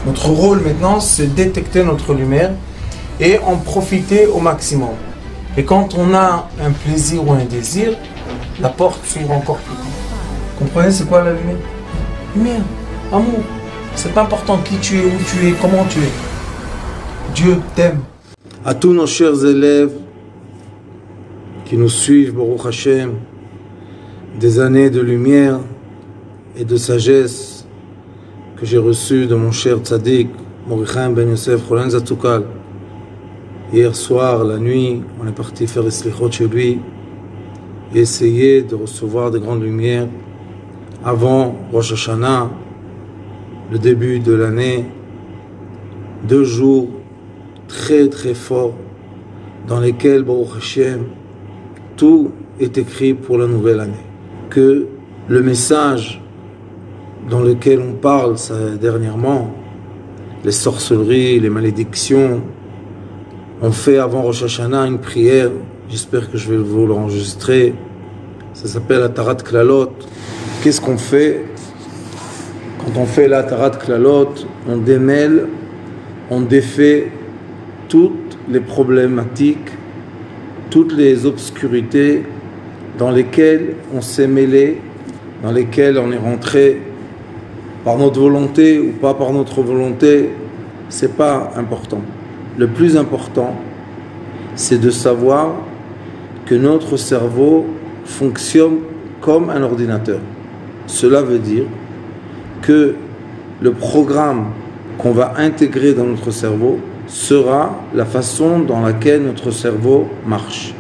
Notre rôle maintenant, c'est détecter notre lumière et en profiter au maximum. Et quand on a un plaisir ou un désir, la porte s'ouvre encore plus grand. Comprenez, c'est quoi la lumière? Lumière, amour. C'est pas important qui tu es, où tu es, comment tu es. Dieu t'aime. À tous nos chers élèves qui nous suivent, Baruch Hashem, des années de lumière et de sagesse que j'ai reçues de mon cher tzaddik, Mordechai Ben Yosef Cholen Zatzukal. Hier soir, la nuit, on est parti faire les slichot chez lui et essayer de recevoir des grandes lumières avant Rosh Hashanah, le début de l'année, 2 jours très très forts dans lesquels, Baruch Hashem, tout est écrit pour la nouvelle année. Que le message dans lequel on parle dernièrement, les sorcelleries, les malédictions, on fait avant Rosh Hashanah une prière, j'espère que je vais vous l'enregistrer, ça s'appelle la Tarat Klalot. Qu'est-ce qu'on fait? Quand on fait la Tarat Klalot, on démêle, on défait toutes les problématiques, toutes les obscurités dans lesquelles on s'est mêlé, dans lesquelles on est rentré par notre volonté ou pas par notre volonté, c'est pas important. Le plus important, c'est de savoir que notre cerveau fonctionne comme un ordinateur. Cela veut dire que le programme qu'on va intégrer dans notre cerveau sera la façon dans laquelle notre cerveau marche.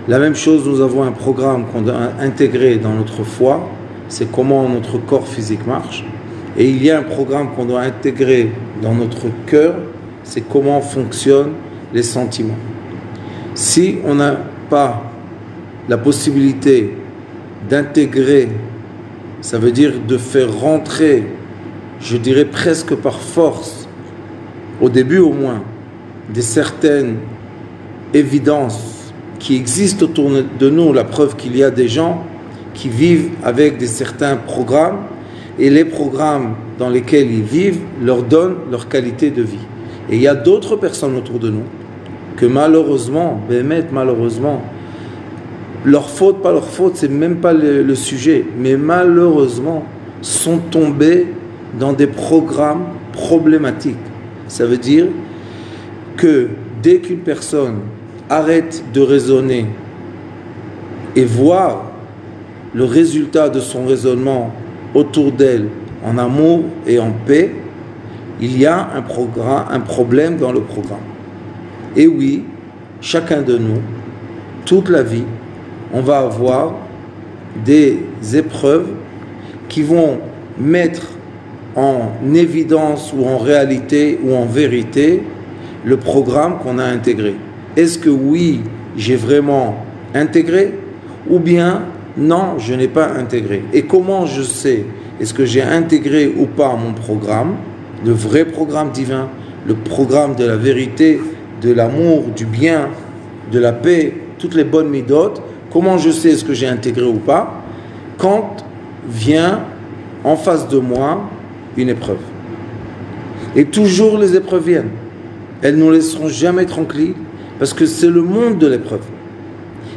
La même chose, nous avons un programme qu'on doit intégrer dans notre foi, c'est comment notre corps physique marche. Et il y a un programme qu'on doit intégrer dans notre cœur, c'est comment fonctionnent les sentiments. Si on n'a pas la possibilité d'intégrer, ça veut dire de faire rentrer, je dirais presque par force, au début au moins, des certaines évidences qui existent autour de nous, la preuve qu'il y a des gens qui vivent avec certains programmes, et les programmes dans lesquels ils vivent leur donnent leur qualité de vie. Et il y a d'autres personnes autour de nous que malheureusement, malheureusement, leur faute, pas leur faute, c'est même pas le sujet, mais malheureusement sont tombés dans des programmes problématiques. Ça veut dire que dès qu'une personne arrête de raisonner et voir le résultat de son raisonnement autour d'elle en amour et en paix, il y a un problème dans le programme. Et oui, chacun de nous, toute la vie, on va avoir des épreuves qui vont mettre en évidence ou en réalité ou en vérité le programme qu'on a intégré. Est-ce que oui, j'ai vraiment intégré ou bien non, je n'ai pas intégré? Et comment je sais est-ce que j'ai intégré ou pas mon programme, le vrai programme divin, le programme de la vérité, de l'amour, du bien, de la paix, toutes les bonnes midotes? Comment je sais est-ce que j'ai intégré ou pas? Quand vient en face de moi une épreuve. Et toujours les épreuves viennent. Elles ne nous laisseront jamais tranquilles parce que c'est le monde de l'épreuve.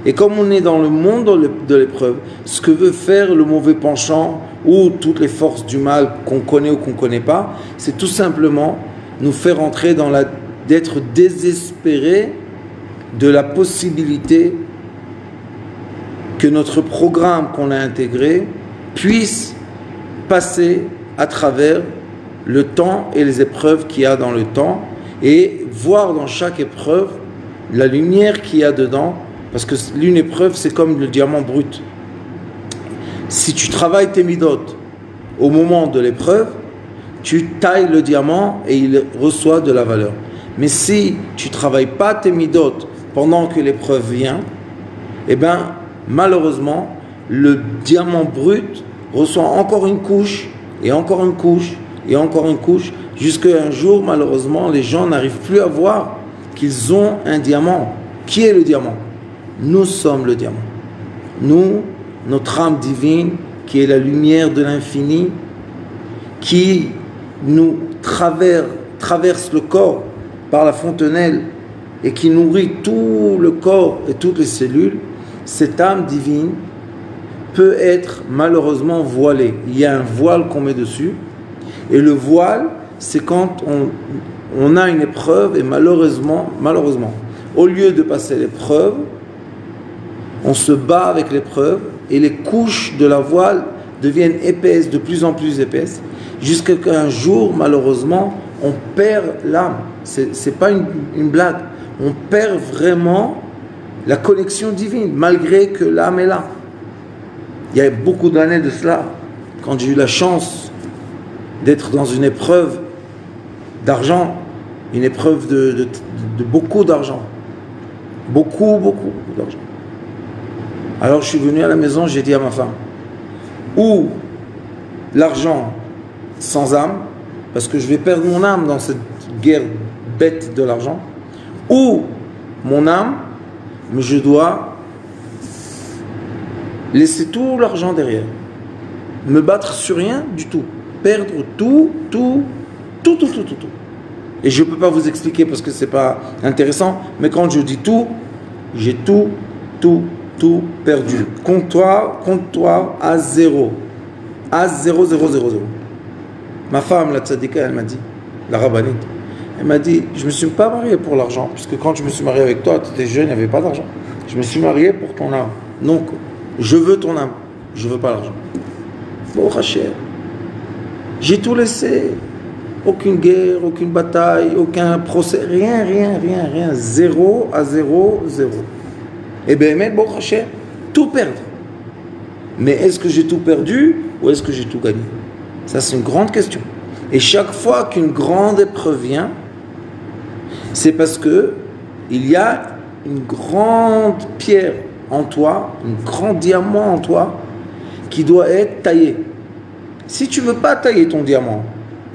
Et comme on est dans le monde de l'épreuve, ce que veut faire le mauvais penchant ou toutes les forces du mal qu'on connaît ou qu'on ne connaît pas, c'est tout simplement nous faire entrer dans d'être désespérés de la possibilité que notre programme qu'on a intégré puisse passer à travers le temps et les épreuves qu'il y a dans le temps et voir dans chaque épreuve la lumière qu'il y a dedans, parce que l'une épreuve c'est comme le diamant brut. Si tu travailles tes midotes au moment de l'épreuve, tu tailles le diamant et il reçoit de la valeur. Mais si tu ne travailles pas tes midotes pendant que l'épreuve vient, eh bien malheureusement le diamant brut reçoit encore une couche et encore une couche et encore une couche, jusqu'à un jour malheureusement les gens n'arrivent plus à voir qu'ils ont un diamant. Qui est le diamant? Nous sommes le diamant. Nous, notre âme divine, qui est la lumière de l'infini, qui nous traverse le corps par la fontanelle et qui nourrit tout le corps et toutes les cellules, cette âme divine peut être malheureusement voilée. Il y a un voile qu'on met dessus, et le voile, c'est quand on a une épreuve et malheureusement, au lieu de passer l'épreuve, on se bat avec l'épreuve et les couches de la voile deviennent épaisses, de plus en plus épaisses, jusqu'à qu'un jour, malheureusement, on perd l'âme. C'est pas une blague. On perd vraiment la connexion divine, malgré que l'âme est là. Il y a beaucoup d'années de cela, quand j'ai eu la chance d'être dans une épreuve d'argent, une épreuve de beaucoup d'argent. Beaucoup d'argent. Alors je suis venu à la maison, j'ai dit à ma femme, ou l'argent sans âme, parce que je vais perdre mon âme dans cette guerre bête de l'argent, ou mon âme, mais je dois laisser tout l'argent derrière, me battre sur rien du tout, perdre tout. Et je ne peux pas vous expliquer parce que ce n'est pas intéressant, mais quand je dis tout, j'ai tout perdu. Comptoir à zéro. À 0. Ma femme, la tzadika, elle m'a dit, la rabbinite, elle m'a dit, je ne me suis pas marié pour l'argent, puisque quand je me suis marié avec toi, tu étais jeune, il n'y avait pas d'argent. Je me suis marié pour ton âme. Donc, je veux ton âme, je ne veux pas l'argent. Bon, Rachel, j'ai tout laissé. Aucune guerre, aucune bataille, aucun procès, rien. 0 à 0. Et bien, bon, Rachel, tout perdre. Mais est-ce que j'ai tout perdu ou est-ce que j'ai tout gagné? Ça, c'est une grande question. Et chaque fois qu'une grande épreuve vient, c'est parce que il y a une grande pierre en toi, un grand diamant en toi qui doit être taillé. Si tu ne veux pas tailler ton diamant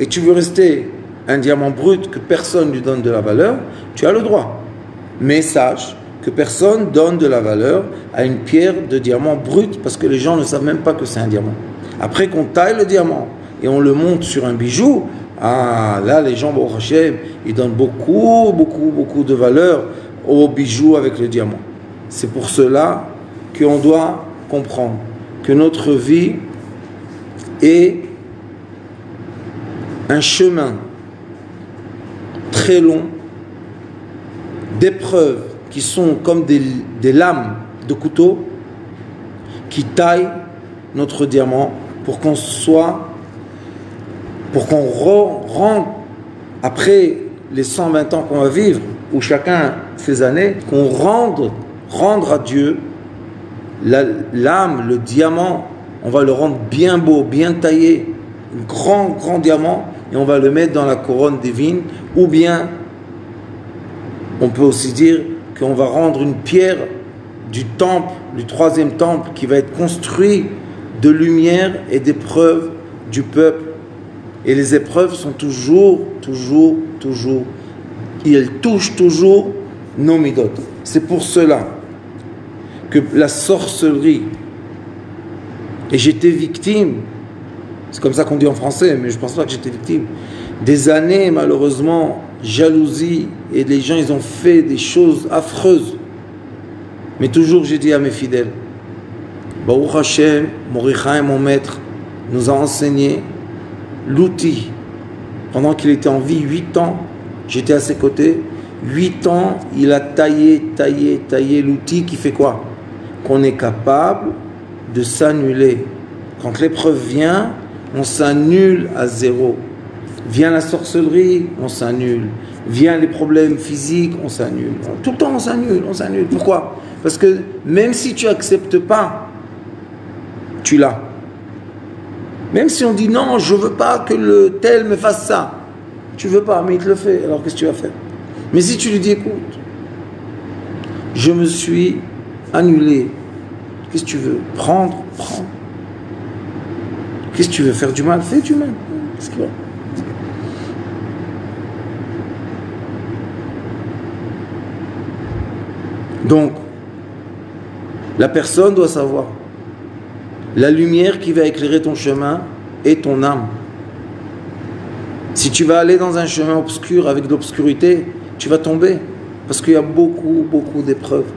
et tu veux rester un diamant brut que personne ne lui donne de la valeur, tu as le droit. Mais sache que personne donne de la valeur à une pierre de diamant brut parce que les gens ne savent même pas que c'est un diamant. Après qu'on taille le diamant et on le monte sur un bijou, ah, là les gens, bon, Hachem, ils donnent beaucoup de valeur au bijou avec le diamant. C'est pour cela qu'on doit comprendre que notre vie est un chemin très long d'épreuves qui sont comme des lames de couteau qui taillent notre diamant pour qu'on rentre après les 120 ans qu'on va vivre, ou chacun ses années, qu'on rendre à Dieu l'âme, le diamant, on va le rendre bien beau, bien taillé, un grand diamant, et on va le mettre dans la couronne divine, ou bien on peut aussi dire qu'on va rendre une pierre du temple, du troisième temple, qui va être construit de lumière et d'épreuves du peuple. Et les épreuves sont toujours, elles touchent toujours nos midot. C'est pour cela que la sorcellerie, et j'étais victime, c'est comme ça qu'on dit en français, mais je ne pense pas que j'étais victime, des années malheureusement, jalousie, et les gens ils ont fait des choses affreuses. Mais toujours j'ai dit à mes fidèles, Baruch Hashem, Morichaim, mon maître, nous a enseigné l'outil. Pendant qu'il était en vie, 8 ans, j'étais à ses côtés, 8 ans, il a taillé l'outil qui fait quoi? Qu'on est capable de s'annuler. Quand l'épreuve vient, on s'annule à zéro. Vient la sorcellerie, on s'annule. Vient les problèmes physiques, on s'annule. Tout le temps, on s'annule. Pourquoi? Parce que même si tu n'acceptes pas, tu l'as. Même si on dit non, je ne veux pas que le tel me fasse ça. Tu ne veux pas, mais il te le fait. Alors qu'est-ce que tu vas faire? Mais si tu lui dis, écoute, je me suis annulé. Qu'est-ce que tu veux? Prends. Qu'est-ce que tu veux? Faire du mal? Fais du mal. Qu'est-ce qu'il y a? Donc, la personne doit savoir. La lumière qui va éclairer ton chemin est ton âme. Si tu vas aller dans un chemin obscur avec de l'obscurité, tu vas tomber. Parce qu'il y a beaucoup, beaucoup d'épreuves.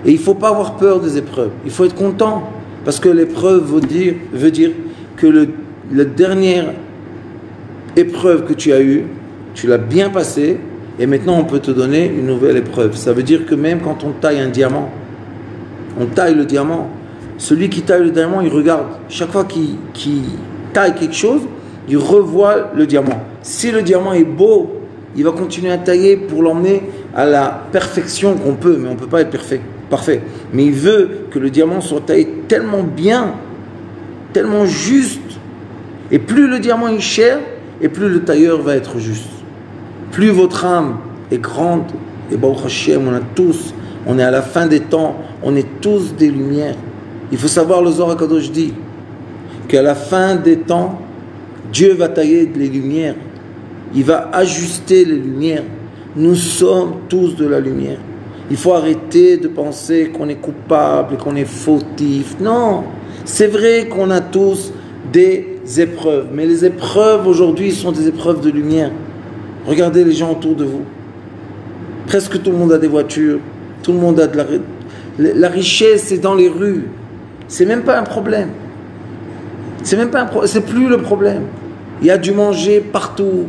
Et il ne faut pas avoir peur des épreuves. Il faut être content. Parce que l'épreuve veut dire que la dernière épreuve que tu as eue, tu l'as bien passée, et maintenant on peut te donner une nouvelle épreuve. Ça veut dire que même quand on taille un diamant, on taille le diamant, celui qui taille le diamant, il regarde. Chaque fois qu'il taille quelque chose, il revoit le diamant. Si le diamant est beau, il va continuer à tailler pour l'emmener à la perfection qu'on peut, mais on ne peut pas être parfait. Mais il veut que le diamant soit taillé tellement bien, tellement juste. Et plus le diamant est cher, et plus le tailleur va être juste. Plus votre âme est grande, et Baruch Hashem, on est à la fin des temps, on est tous des lumières. Il faut savoir, le Zohar HaKadosh dit qu'à la fin des temps, Dieu va tailler les lumières. Il va ajuster les lumières. Nous sommes tous de la lumière. Il faut arrêter de penser qu'on est coupable et qu'on est fautif. Non, c'est vrai qu'on a tous des épreuves. Mais les épreuves aujourd'hui sont des épreuves de lumière. Regardez les gens autour de vous. Presque tout le monde a des voitures. Tout le monde a de la richesse, c'est dans les rues. C'est même pas un problème. C'est plus le problème. Il y a du manger partout.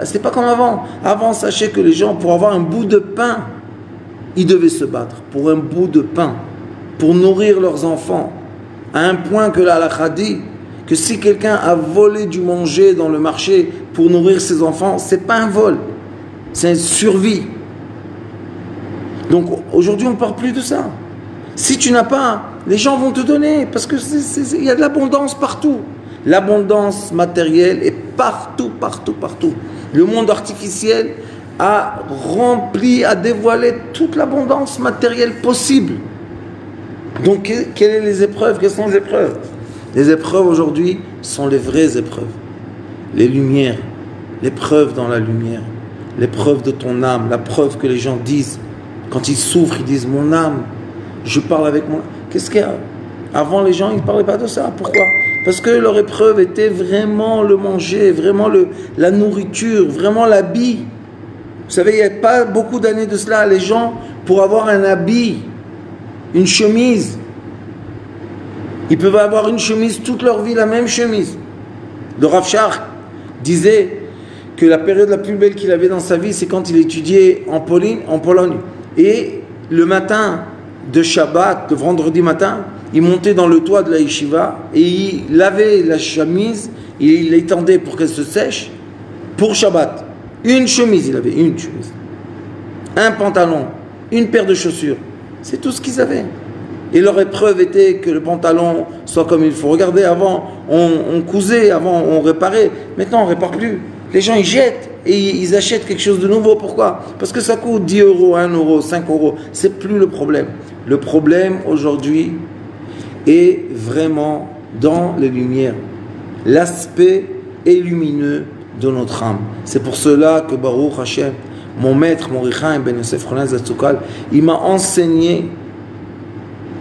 C'est pas comme avant. Avant, sachez que les gens, pour avoir un bout de pain, ils devaient se battre pour un bout de pain, pour nourrir leurs enfants. À un point que la halakha dit que si quelqu'un a volé du manger dans le marché pour nourrir ses enfants, c'est pas un vol, c'est une survie. Donc aujourd'hui, on ne parle plus de ça. Si tu n'as pas, les gens vont te donner, parce que il y a de l'abondance partout. L'abondance matérielle est partout. Le monde artificiel a rempli, a dévoilé toute l'abondance matérielle possible. Donc, quelles sont les épreuves? Quelles sont les épreuves? Les épreuves aujourd'hui sont les vraies épreuves. Les lumières, l'épreuve dans la lumière, l'épreuve de ton âme, la preuve que les gens disent. Quand ils souffrent, ils disent « Mon âme, je parle avec mon âme ». Qu'est-ce qu'il y a? Avant, les gens, ils ne parlaient pas de ça. Pourquoi? Parce que leur épreuve était vraiment le manger, vraiment la nourriture, vraiment l'habit. Vous savez, il n'y a pas beaucoup d'années de cela, les gens, pour avoir un habit, une chemise, ils peuvent avoir une chemise toute leur vie, la même chemise. Le Rav Shach disait que la période la plus belle qu'il avait dans sa vie, c'est quand il étudiait en Pologne. Et le matin de Shabbat, le vendredi matin, il montait dans le toit de la yeshiva et il lavait la chemise, il l'étendait pour qu'elle se sèche pour Shabbat. Une chemise, il avait une chemise. Un pantalon, une paire de chaussures. C'est tout ce qu'ils avaient. Et leur épreuve était que le pantalon soit comme il faut. Regardez, avant, on cousait, avant, on réparait. Maintenant, on ne répare plus. Les gens, ils jettent et ils achètent quelque chose de nouveau. Pourquoi? Parce que ça coûte 10 euros, 1 euro, 5 euros. Ce n'est plus le problème. Le problème, aujourd'hui, est vraiment dans les lumières. L'aspect est lumineux de notre âme. C'est pour cela que Baruch Hashem, mon maître, mon Richaim Ben Yosef Ronen Zatzukal, il m'a enseigné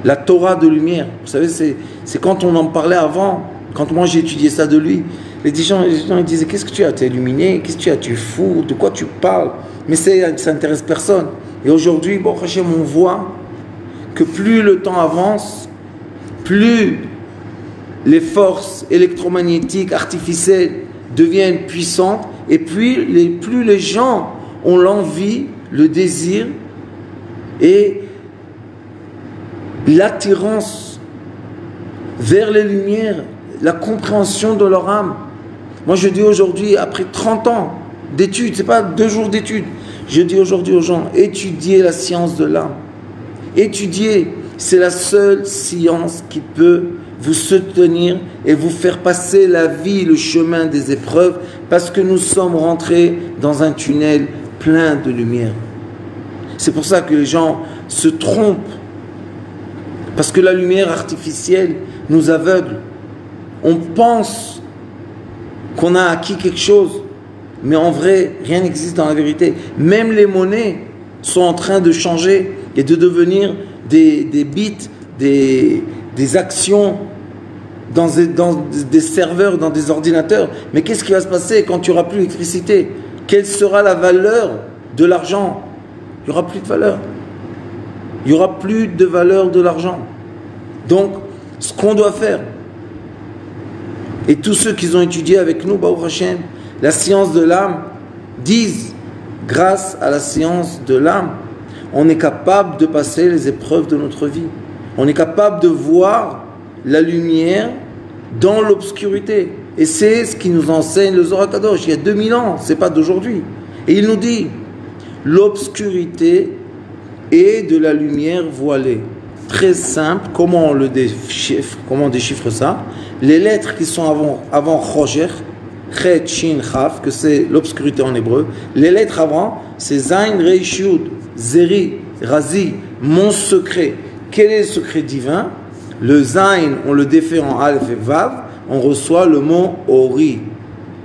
la Torah de lumière. Vous savez, c'est quand on en parlait avant, quand moi j'ai étudié ça de lui, les gens ils disaient, qu'est-ce que tu as? Tu es illuminé? Qu'est-ce que tu as? Tu es fou? De quoi tu parles? Mais ça n'intéresse personne. Et aujourd'hui, Baruch Hashem, on voit que plus le temps avance, plus les forces électromagnétiques artificielles deviennent puissantes, et plus les gens ont l'envie, le désir et l'attirance vers les lumières, la compréhension de leur âme. Moi je dis aujourd'hui, après 30 ans d'études, c'est pas 2 jours d'études, je dis aujourd'hui aux gens, étudiez la science de l'âme. Étudiez, c'est la seule science qui peut vous soutenir et vous faire passer la vie, le chemin des épreuves, parce que nous sommes rentrés dans un tunnel plein de lumière. C'est pour ça que les gens se trompent, parce que la lumière artificielle nous aveugle. On pense qu'on a acquis quelque chose, mais en vrai, rien n'existe dans la vérité. Même les monnaies sont en train de changer et de devenir des bits, des actions dans des serveurs, dans des ordinateurs. Mais qu'est-ce qui va se passer quand tu n'auras plus d'électricité? Quelle sera la valeur de l'argent? Il n'y aura plus de valeur. Il n'y aura plus de valeur de l'argent. Donc, ce qu'on doit faire, et tous ceux qui ont étudié avec nous, Baruch Hashem, la science de l'âme, disent, grâce à la science de l'âme, on est capable de passer les épreuves de notre vie. On est capable de voir la lumière dans l'obscurité. Et c'est ce qui nous enseigne le Zohar Kadosh, il y a 2000 ans, ce n'est pas d'aujourd'hui. Et il nous dit, l'obscurité est de la lumière voilée. Très simple, comment on le déchiffre, comment on déchiffre ça? Les lettres qui sont avant Chocher, Chet, Shin, Chaf, que c'est l'obscurité en hébreu, les lettres avant, c'est Zain, Reish, Yud, Zeri, Razi, mon secret. Quel est le secret divin? Le Zain, on le défait en Aleph et Vav, on reçoit le mot Ori.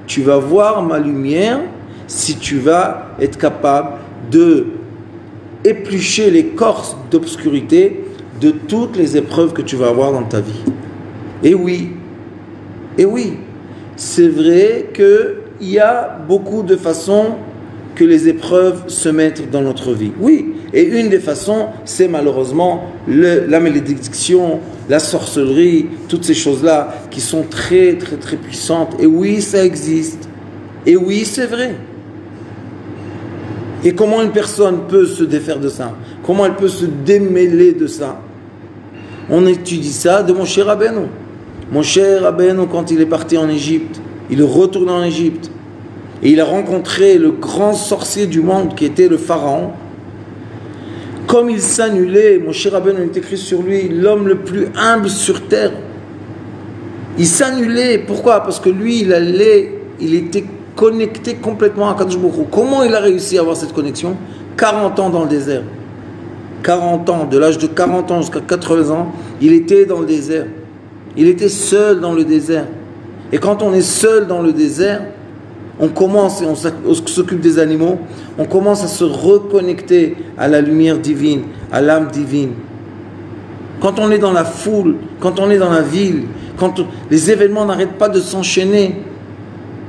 Tu vas voir ma lumière si tu vas être capable de éplucher l'écorce d'obscurité de toutes les épreuves que tu vas avoir dans ta vie. Et oui, c'est vrai qu'il y a beaucoup de façons que les épreuves se mettent dans notre vie. Oui, et une des façons, c'est malheureusement la malédiction, la sorcellerie, toutes ces choses-là qui sont très, très, très puissantes. Et oui, ça existe. Et oui, c'est vrai. Et comment une personne peut se défaire de ça? Comment elle peut se démêler de ça? On étudie ça de Moshe Rabbeinu. Moshe Rabbeinu, quand il est parti en Égypte, il est retourné en Égypte et il a rencontré le grand sorcier du monde qui était le pharaon. Comme il s'annulait, Moshe Rabbeinu, il est écrit sur lui, l'homme le plus humble sur terre. Il s'annulait. Pourquoi? Parce que lui, il était connecté complètement à Kadosh Baruch Hu. Comment il a réussi à avoir cette connexion? 40 ans dans le désert. 40 ans, de l'âge de 40 ans jusqu'à 80 ans, il était dans le désert. Il était seul dans le désert. Et quand on est seul dans le désert, on commence, et on s'occupe des animaux, on commence à se reconnecter à la lumière divine, à l'âme divine. Quand on est dans la foule, quand on est dans la ville, quand les événements n'arrêtent pas de s'enchaîner,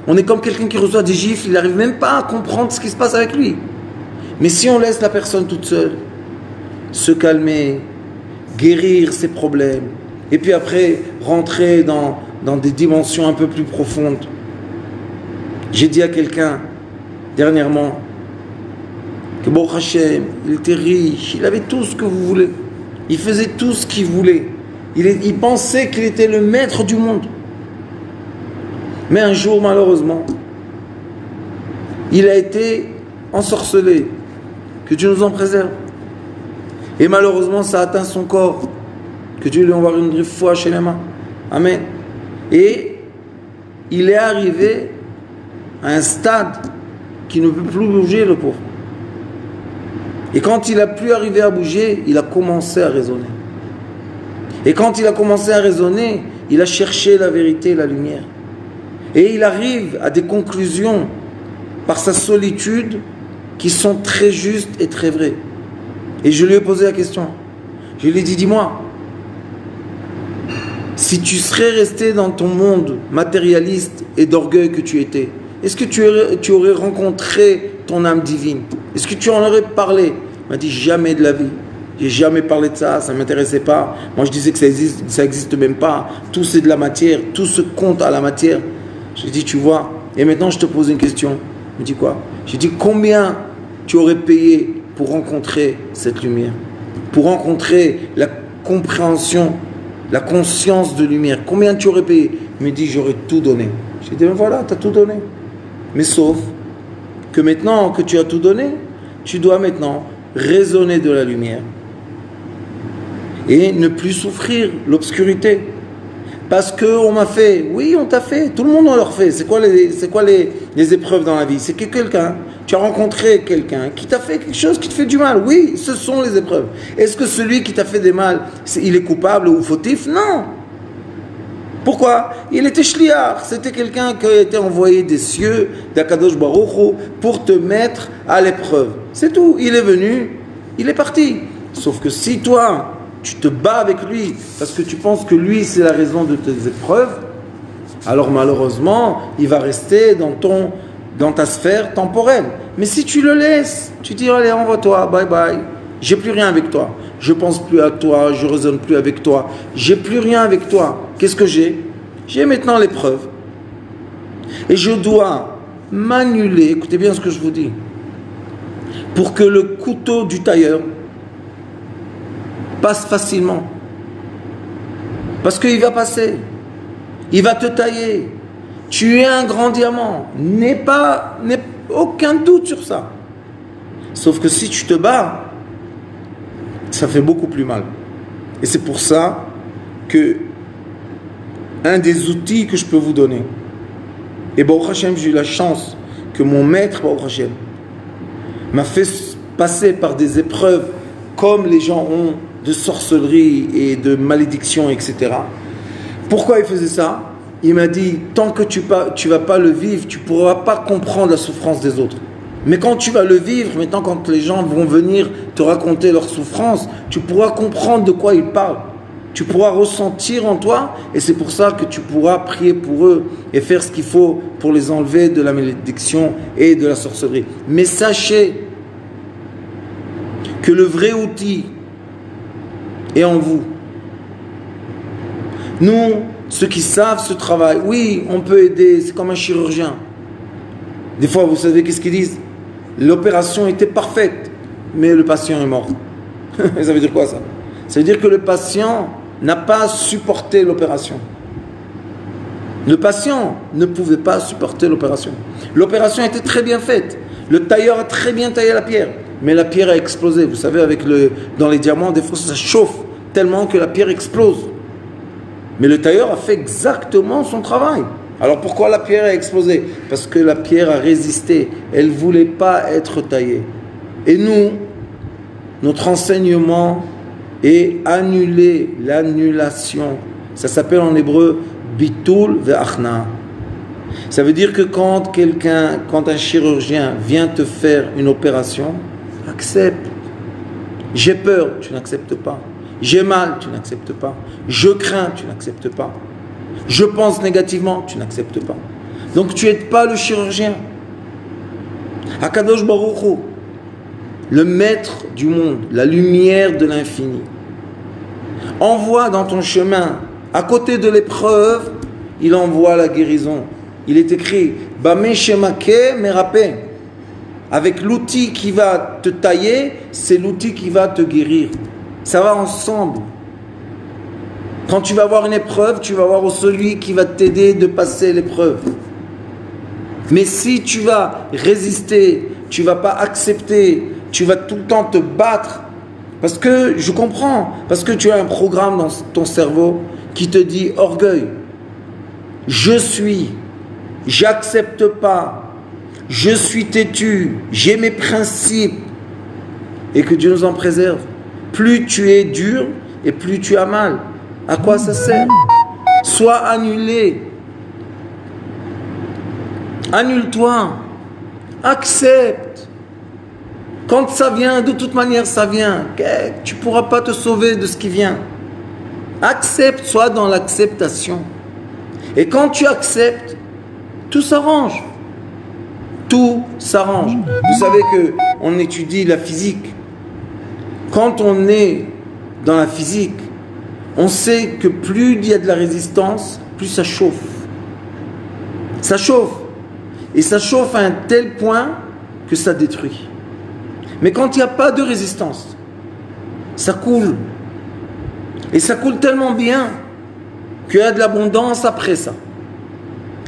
on est comme quelqu'un qui reçoit des gifles, il n'arrive même pas à comprendre ce qui se passe avec lui. Mais si on laisse la personne toute seule, se calmer, guérir ses problèmes, et puis après rentrer dans des dimensions un peu plus profondes. J'ai dit à quelqu'un dernièrement que Baruch Hashem, il était riche, il avait tout ce que vous voulez, il faisait tout ce qu'il voulait, il pensait qu'il était le maître du monde. Mais un jour, malheureusement, il a été ensorcelé. Que Dieu nous en préserve. Et malheureusement, ça a atteint son corps. Que Dieu lui envoie une foi chez les mains. Amen. Et il est arrivé à un stade qui ne peut plus bouger, le pauvre. Et quand il n'a plus arrivé à bouger, il a commencé à raisonner. Et quand il a commencé à raisonner, il a cherché la vérité et la lumière. Et il arrive à des conclusions par sa solitude qui sont très justes et très vraies. Et je lui ai posé la question. Je lui ai dit, dis-moi, si tu serais resté dans ton monde matérialiste et d'orgueil que tu étais, est-ce que tu aurais rencontré ton âme divine? Est-ce que tu en aurais parlé? Il m'a dit, jamais de la vie. J'ai jamais parlé de ça, ça ne m'intéressait pas. Moi je disais que ça existe même pas. Tout c'est de la matière, tout se compte à la matière. J'ai dit, tu vois, et maintenant je te pose une question. Il me dit quoi? J'ai dit, combien tu aurais payé pour rencontrer cette lumière? Pour rencontrer la compréhension, la conscience de lumière. Combien tu aurais payé? Il me dit, j'aurais tout donné. J'ai dit, ben voilà, tu as tout donné. Mais sauf que maintenant que tu as tout donné, tu dois maintenant raisonner de la lumière et ne plus souffrir l'obscurité. Parce qu'on m'a fait, oui, on t'a fait, tout le monde en leur fait. C'est quoi les épreuves dans la vie? C'est que quelqu'un, tu as rencontré quelqu'un qui t'a fait quelque chose qui te fait du mal. Oui, ce sont les épreuves. Est-ce que celui qui t'a fait des mal, il est coupable ou fautif? Non. Pourquoi? Il était shliach, c'était quelqu'un qui a été envoyé des cieux, d'Akadosh Baruch Hu, pour te mettre à l'épreuve. C'est tout, il est venu, il est parti. Sauf que si toi, tu te bats avec lui parce que tu penses que lui c'est la raison de tes épreuves, alors malheureusement, il va rester dans ta sphère temporelle. Mais si tu le laisses, tu dis allez, envoie-toi, bye bye, j'ai plus rien avec toi, je pense plus à toi, je raisonne plus avec toi, j'ai plus rien avec toi. Qu'est-ce que j'ai? J'ai maintenant l'épreuve. Et je dois m'annuler, écoutez bien ce que je vous dis, pour que le couteau du tailleur passe facilement. Parce qu'il va passer. Il va te tailler. Tu es un grand diamant. N'est aucun doute sur ça. Sauf que si tu te bats, ça fait beaucoup plus mal. Et c'est pour ça que un des outils que je peux vous donner, et Baruch Hashem, j'ai eu la chance que mon maître, Baruch Hashem, m'a fait passer par des épreuves comme les gens ont de sorcellerie et de malédiction, etc. Pourquoi il faisait ça? Il m'a dit, tant que tu vas pas le vivre, tu ne pourras pas comprendre la souffrance des autres. Mais quand tu vas le vivre, maintenant quand les gens vont venir te raconter leur souffrance, tu pourras comprendre de quoi ils parlent. Tu pourras ressentir en toi, et c'est pour ça que tu pourras prier pour eux et faire ce qu'il faut pour les enlever de la malédiction et de la sorcellerie. Mais sachez que le vrai outil est en vous. Nous, ceux qui savent ce travail, oui, on peut aider, c'est comme un chirurgien. Des fois, vous savez qu'est-ce qu'ils disent? L'opération était parfaite, mais le patient est mort. Ça veut dire quoi ça? Ça veut dire que le patient n'a pas supporté l'opération. Le patient ne pouvait pas supporter l'opération. L'opération était très bien faite. Le tailleur a très bien taillé la pierre, mais la pierre a explosé. Vous savez, dans les diamants, des fois ça chauffe tellement que la pierre explose. Mais le tailleur a fait exactement son travail. Alors pourquoi la pierre a explosé? Parce que la pierre a résisté. Elle ne voulait pas être taillée. Et nous, notre enseignement est annuler l'annulation. Ça s'appelle en hébreu bitul ve'achna. Ça veut dire que quand un chirurgien vient te faire une opération, accepte. J'ai peur, tu n'acceptes pas. J'ai mal, tu n'acceptes pas. Je crains, tu n'acceptes pas. Je pense négativement, tu n'acceptes pas. Donc tu n'aides pas le chirurgien. Akadosh Baruch Hu, le maître du monde, la lumière de l'infini, envoie dans ton chemin, à côté de l'épreuve, il envoie la guérison. Il est écrit Bameh Shemake Merapé. Avec l'outil qui va te tailler, c'est l'outil qui va te guérir. Ça va ensemble. Quand tu vas avoir une épreuve, tu vas avoir celui qui va t'aider de passer l'épreuve. Mais si tu vas résister, tu ne vas pas accepter, tu vas tout le temps te battre, parce que je comprends, parce que tu as un programme dans ton cerveau qui te dit orgueil, je suis, j'accepte pas, je suis têtu, j'ai mes principes, et que Dieu nous en préserve. Plus tu es dur et plus tu as mal. À quoi ça sert? Sois annulé. Annule-toi. Accepte. Quand ça vient, de toute manière ça vient. Tu ne pourras pas te sauver de ce qui vient. Accepte, sois dans l'acceptation. Et quand tu acceptes, tout s'arrange. Tout s'arrange. Vous savez qu'on étudie la physique. Quand on est dans la physique, on sait que plus il y a de la résistance, plus ça chauffe. Ça chauffe. Et ça chauffe à un tel point que ça détruit. Mais quand il n'y a pas de résistance, ça coule. Et ça coule tellement bien qu'il y a de l'abondance après ça.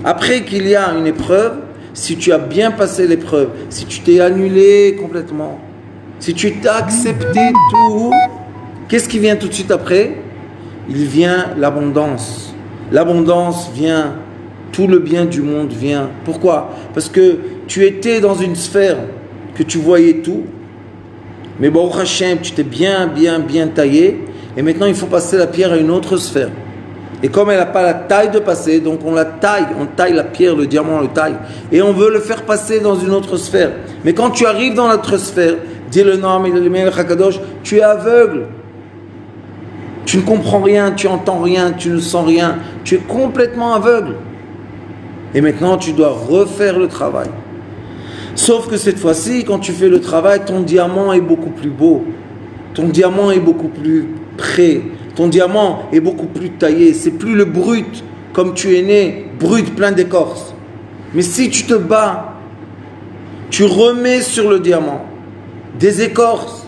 Après qu'il y a une épreuve, si tu as bien passé l'épreuve, si tu t'es annulé complètement, si tu t'as accepté tout, qu'est-ce qui vient tout de suite après? Il vient l'abondance. L'abondance vient, tout le bien du monde vient. Pourquoi? Parce que tu étais dans une sphère que tu voyais tout, mais Baruch Hashem, tu t'es bien taillé, et maintenant il faut passer la pierre à une autre sphère. Et comme elle n'a pas la taille de passer, donc on la taille, on taille la pierre, le diamant, on le taille, et on veut le faire passer dans une autre sphère. Mais quand tu arrives dans l'autre sphère, dis le nom, tu es aveugle. Tu ne comprends rien, tu entends rien, tu ne sens rien. Tu es complètement aveugle. Et maintenant, tu dois refaire le travail. Sauf que cette fois-ci, quand tu fais le travail, ton diamant est beaucoup plus beau. Ton diamant est beaucoup plus prêt. Ton diamant est beaucoup plus taillé. C'est plus le brut, comme tu es né, brut, plein d'écorce. Mais si tu te bats, tu remets sur le diamant des écorces.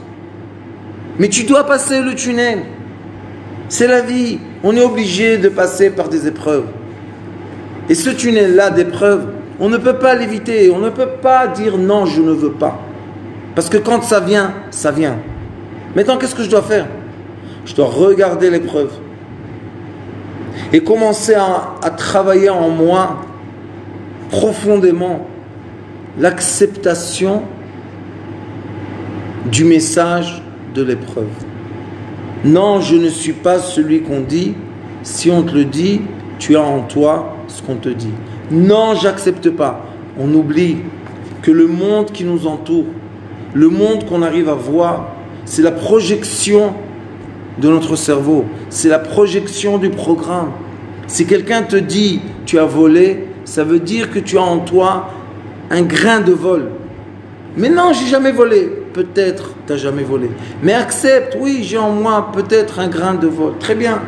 Mais tu dois passer le tunnel. C'est la vie. On est obligé de passer par des épreuves. Et ce tunnel-là d'épreuves, on ne peut pas l'éviter. On ne peut pas dire non, je ne veux pas. Parce que quand ça vient, ça vient. Maintenant, qu'est-ce que je dois faire? Je dois regarder l'épreuve et commencer à travailler en moi profondément l'acceptation du message de l'épreuve. Non, je ne suis pas celui qu'on dit. Si on te le dit, tu as en toi ce qu'on te dit. Non, j'accepte pas. On oublie que le monde qui nous entoure, le monde qu'on arrive à voir, c'est la projection de notre cerveau. C'est la projection du programme. Si quelqu'un te dit tu as volé, ça veut dire que tu as en toi un grain de vol. Mais non, j'ai jamais volé. Peut-être tu n'as jamais volé. Mais accepte, oui, j'ai en moi peut-être un grain de vol. Très bien.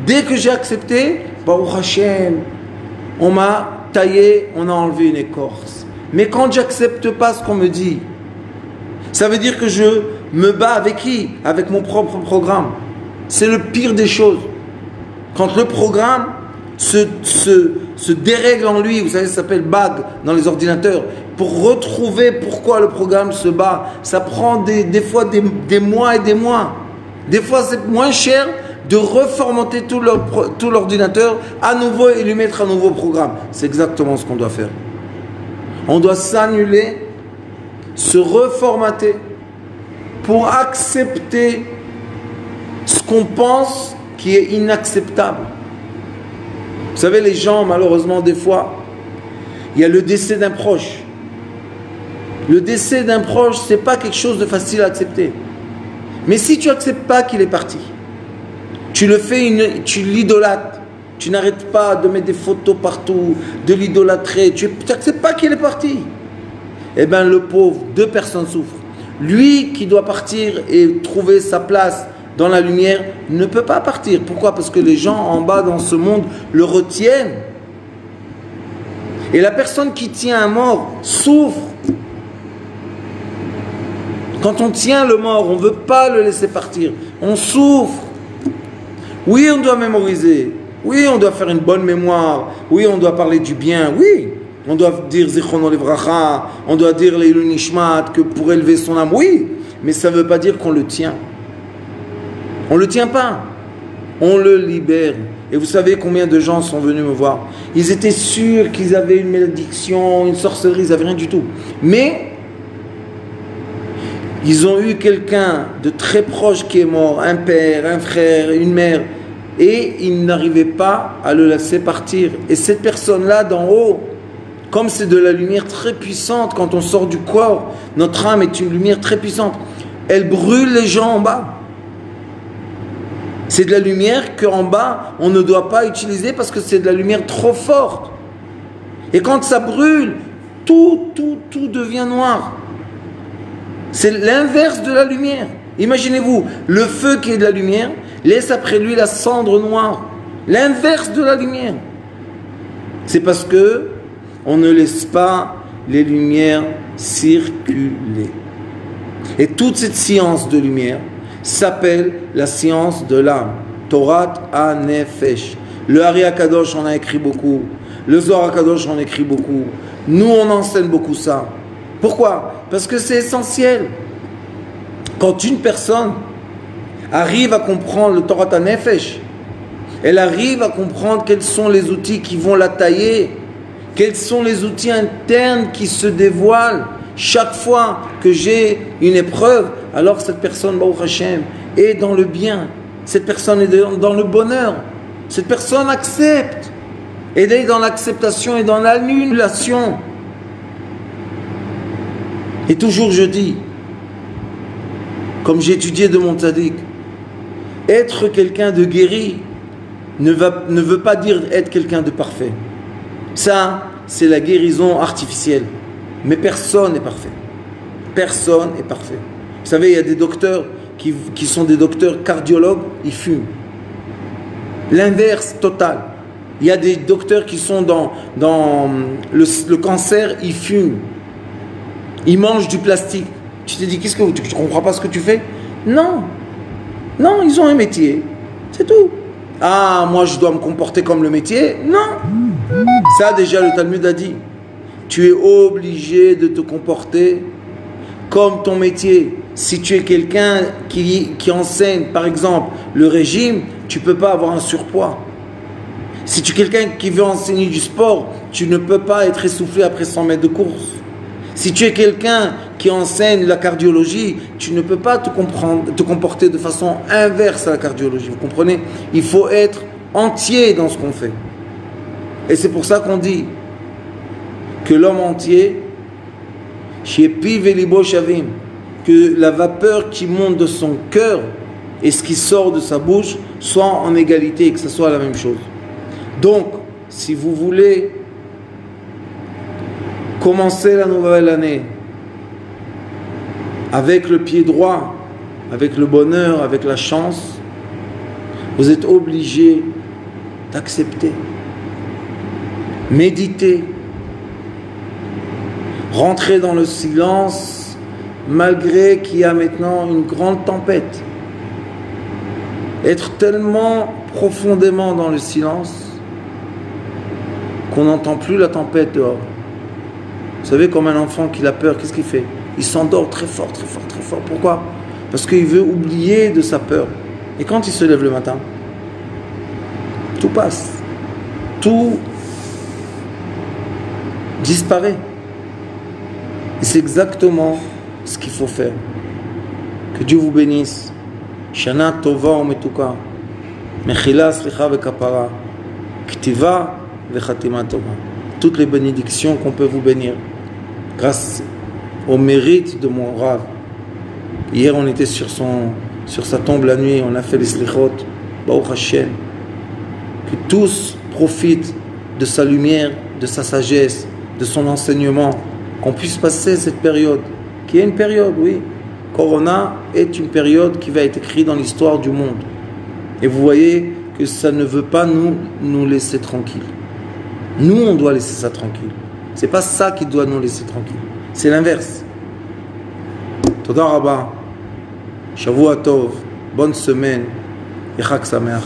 Dès que j'ai accepté, Baruch Hashem, on m'a taillé, on a enlevé une écorce. Mais quand j'accepte pas ce qu'on me dit, ça veut dire que je me bats avec qui? Avec mon propre programme. C'est le pire des choses. Quand le programme se dérègle en lui, vous savez, ça s'appelle bug dans les ordinateurs. Pour retrouver pourquoi le programme se bat, ça prend des fois des mois et des mois. Des fois, c'est moins cher de reformater tout l'ordinateur à nouveau et lui mettre un nouveau programme. C'est exactement ce qu'on doit faire. On doit s'annuler, se reformater pour accepter ce qu'on pense qui est inacceptable. Vous savez, les gens, malheureusement, des fois, il y a le décès d'un proche. Le décès d'un proche, ce n'est pas quelque chose de facile à accepter. Mais si tu n'acceptes pas qu'il est parti, tu le fais, tu l'idolâtres, tu n'arrêtes pas de mettre des photos partout, de l'idolâtrer, tu n'acceptes pas qu'il est parti. Eh bien, le pauvre, deux personnes souffrent. Lui qui doit partir et trouver sa place dans la lumière ne peut pas partir. Pourquoi? Parce que les gens en bas dans ce monde le retiennent. Et la personne qui tient un mort souffre. Quand on tient le mort, on ne veut pas le laisser partir. On souffre. Oui, on doit mémoriser. Oui, on doit faire une bonne mémoire. Oui, on doit parler du bien. Oui, on doit dire Zichrono Livracha. On doit dire Leilul Nishmat, que pour élever son âme. Oui, mais ça ne veut pas dire qu'on le tient. On ne le tient pas. On le libère. Et vous savez combien de gens sont venus me voir? Ils étaient sûrs qu'ils avaient une malédiction, une sorcellerie, ils n'avaient rien du tout. Mais ils ont eu quelqu'un de très proche qui est mort, un père, un frère, une mère, et ils n'arrivaient pas à le laisser partir. Et cette personne-là d'en haut, comme c'est de la lumière très puissante, quand on sort du corps, notre âme est une lumière très puissante, elle brûle les gens en bas. C'est de la lumière qu'en bas, on ne doit pas utiliser parce que c'est de la lumière trop forte. Et quand ça brûle, tout devient noir. C'est l'inverse de la lumière. Imaginez-vous, le feu qui est de la lumière laisse après lui la cendre noire. L'inverse de la lumière. C'est parce que on ne laisse pas les lumières circuler. Et toute cette science de lumière s'appelle la science de l'âme. Torah HaNefesh. Le Ari HaKadosh en a écrit beaucoup. Le Zohar HaKadosh en écrit beaucoup. Nous, on enseigne beaucoup ça. Pourquoi? Parce que c'est essentiel. Quand une personne arrive à comprendre le Torah HaNefesh, elle arrive à comprendre quels sont les outils qui vont la tailler, quels sont les outils internes qui se dévoilent chaque fois que j'ai une épreuve. Alors cette personne, Baruch Hashem, est dans le bien. Cette personne est dans le bonheur. Cette personne accepte. Elle est dans l'acceptation et dans l'annulation. Et toujours je dis, comme j'ai étudié de mon tzaddik, Être quelqu'un de guéri ne veut pas dire être quelqu'un de parfait. Ça, c'est la guérison artificielle. Mais personne n'est parfait. Personne n'est parfait. Vous savez, il y a des docteurs qui sont des docteurs cardiologues, ils fument. L'inverse total. Il y a des docteurs qui sont dans le cancer, ils fument. Ils mangent du plastique. Tu te dis, qu'est-ce que tu ne comprends pas ce que tu fais? Non. Non, ils ont un métier. C'est tout. Ah, moi je dois me comporter comme le métier? Non. Ça déjà le Talmud a dit. Tu es obligé de te comporter comme ton métier. Si tu es quelqu'un qui enseigne, par exemple, le régime, tu ne peux pas avoir un surpoids. Si tu es quelqu'un qui veut enseigner du sport, tu ne peux pas être essoufflé après 100 mètres de course. Si tu es quelqu'un qui enseigne la cardiologie, tu ne peux pas te comporter de façon inverse à la cardiologie. Vous comprenez? Il faut être entier dans ce qu'on fait. Et c'est pour ça qu'on dit que l'homme entier, que la vapeur qui monte de son cœur et ce qui sort de sa bouche soit en égalité et que ce soit la même chose. Donc, si vous voulez commencer la nouvelle année avec le pied droit, avec le bonheur, avec la chance, vous êtes obligé d'accepter, méditer, rentrer dans le silence malgré qu'il y a maintenant une grande tempête, être tellement profondément dans le silence qu'on n'entend plus la tempête dehors. Vous savez, comme un enfant qui a peur, qu'est-ce qu'il fait? Il s'endort très fort, très fort, très fort. Pourquoi? Parce qu'il veut oublier de sa peur. Et quand il se lève le matin, tout passe. Tout disparaît. Et c'est exactement ce qu'il faut faire. Que Dieu vous bénisse. Shana tova umetuka. Mechila slicha vekapara. Ktiva vechatima tova. Toutes les bénédictions qu'on peut vous bénir. Grâce au mérite de mon Rav. Hier, on était sur sa tombe la nuit, on a fait les slichot. Baruch Hashem. Que tous profitent de sa lumière, de sa sagesse, de son enseignement. Qu'on puisse passer cette période, qui est une période, oui. Corona est une période qui va être écrite dans l'histoire du monde. Et vous voyez que ça ne veut pas nous laisser tranquilles. Nous, on doit laisser ça tranquille. C'est pas ça qui doit nous laisser tranquille. C'est l'inverse. Toda Rabba. Shavua Tov. Bonne semaine. Et Chag Sameach.